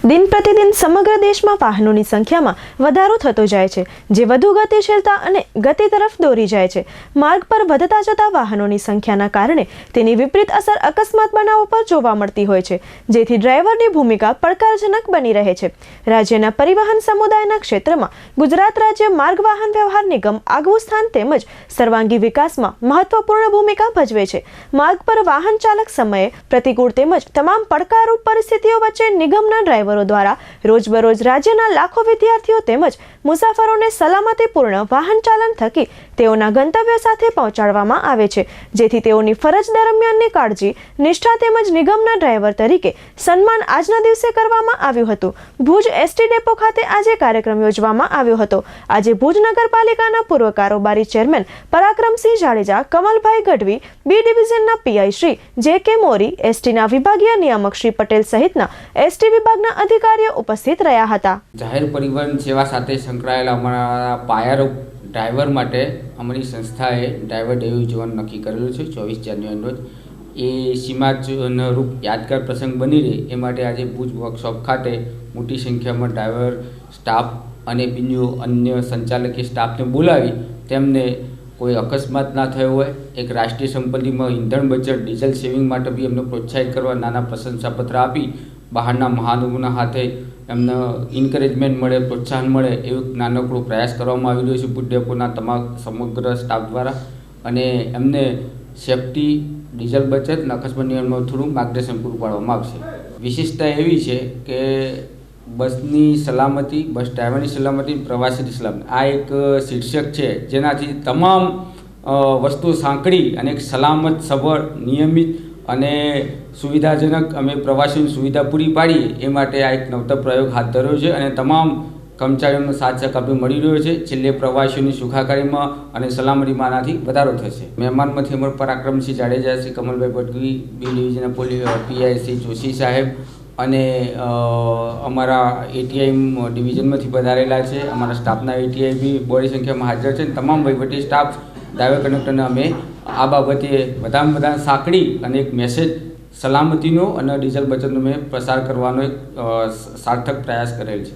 दिन प्रतिदिन समग्र देश में वाहनों की संख्या में वधारो थतो जाय छे, जे वधु गतिशीलता अने गति तरफ दोरी जाय छे। मार्ग पर वधता जता वाहनों की संख्याना कारणे तेनी विपरीत असर अकस्मात बनावो पर जोवा मळती होय छे, जेथी ड्राइवरनी भूमिका પડકારજનક बनी रहे छे। राज्यना परिवहन समुदायना क्षेत्रमां गुजरात राज्य मार्ग वाहन व्यवहार निगम आगवुं स्थान तेमज सर्वांगी विकासमां महत्वपूर्ण भूमिका भजवे छे। मार्ग पर वाहन चालक समये प्रतिकूल तेमज तमाम પડકારરૂપ परिस्थितिओ वच्चे निगमना ड्राइवरो द्वारा रोजबरोज राज्यना लाखों विद्यार्थीओ तेमज मुसाफरोने सलामतीपूर्ण वाहन चालन थकी तेओना गंतव्य साथे पहोंचाडवामां आवे छे, जेथी तेओनी फरज दरमियाननी काळजी, निष्ठा तेमज निगमना ड्राइवर तरीके सन्मान आजना दिवसे करवामां આવ્યું હતું। ભુજ એસટી ડેપો ખાતે આજે કાર્યક્રમ યોજવામાં આવ્યો હતો। આજે ભુજ નગરપાલિકાના પૂર્વ કારોબારી ચેરમેન પરાક્રમસિંહ જાડેજા, કમલભાઈ ગઢવી, બી ડિવિઝનના પીઆઈ શ્રી જે.કે. મોરી, એસટીના વિભાગીય નિયામક શ્રી પટેલ સહિતના એસટી વિભાગના અધિકારીઓ ઉપસ્થિત રહ્યા હતા। જાહેર પરિવહન સેવા સાથે સંકળાયેલા અમારા પાયારૂપ ડ્રાઈવર માટે અમારી સંસ્થાએ ડ્રાઈવર ડે ઉજવવાનું નક્કી કરેલું છે 24 જાન્યુઆરી રોજ। એ સીમારૂપ યાદગાર પ્રસંગ બની રહે એ માટે આજે ભુજ વર્કશોપ ખાતે મોટી સંખ્યામાં ડ્રાઈવર સ્ટાફ અને બીજો અન્ય સંચાલકીય સ્ટાફને બોલાવી તેમને કોઈ અકસ્માત ના થયો હોય, એક રાષ્ટ્રીય સંપત્તિમાં ઈંધણ બચત, ડીઝલ સેવિંગ માટે બી એમને પ્રોત્સાહિત કરવા નાના પ્રશંસાપત્ર આપી બહારના મહાનુભાવોના હાથે એમને ઇન્કરેજમેન્ટ મળે, પ્રોત્સાહન મળે એવો નાનકડો પ્રયાસ કરવામાં આવી રહ્યો છે ભુજ ડેપોના તમામ સમગ્ર સ્ટાફ દ્વારા। અને એમને સેફટી, ડીઝલ બચત અને અકસ્માત નિયમમાં થોડું માર્ગદર્શન પૂરું પાડવામાં આવશે। વિશેષતા એવી છે કે બસની સલામતી, બસ ડ્રાઈવરની સલામતી, પ્રવાસીની સલામતી આ એક શીર્ષક છે જેનાથી તમામ વસ્તુઓ સાંકળી અને એક સલામત, સબળ, નિયમિત અને સુવિધાજનક અમે પ્રવાસીઓની સુવિધા પૂરી પાડીએ એ માટે આ એક નવતર પ્રયોગ હાથ ધર્યો છે અને તમામ કર્મચારીઓનો સાથ સહકાર મળી રહ્યો છે। છેલ્લે પ્રવાસીઓની સુખાકારીમાં અને સલામતીમાં આનાથી વધારો થશે। મહેમાનમાંથી અમારા પરાક્રમસિંહ જાડેજા, શ્રી કમલભાઈ ગઢવી, બી ડિવિઝનના પીઆઈ શ્રી જોશી સાહેબ અને અમારા એટીઆઈ ડિવિઝનમાંથી પધારેલા છે। અમારા સ્ટાફના એટીઆઈ બી બહોળી સંખ્યામાં હાજર છે। તમામ વહીવટી સ્ટાફ, ડ્રાઈવર, કંડક્ટરને અમે આ બાબતે બધા સાંકળી અને એક મેસેજ સલામતીનો અને ડીઝલ બચતનો મેં પ્રસાર કરવાનો એક સાર્થક પ્રયાસ કરેલ છે।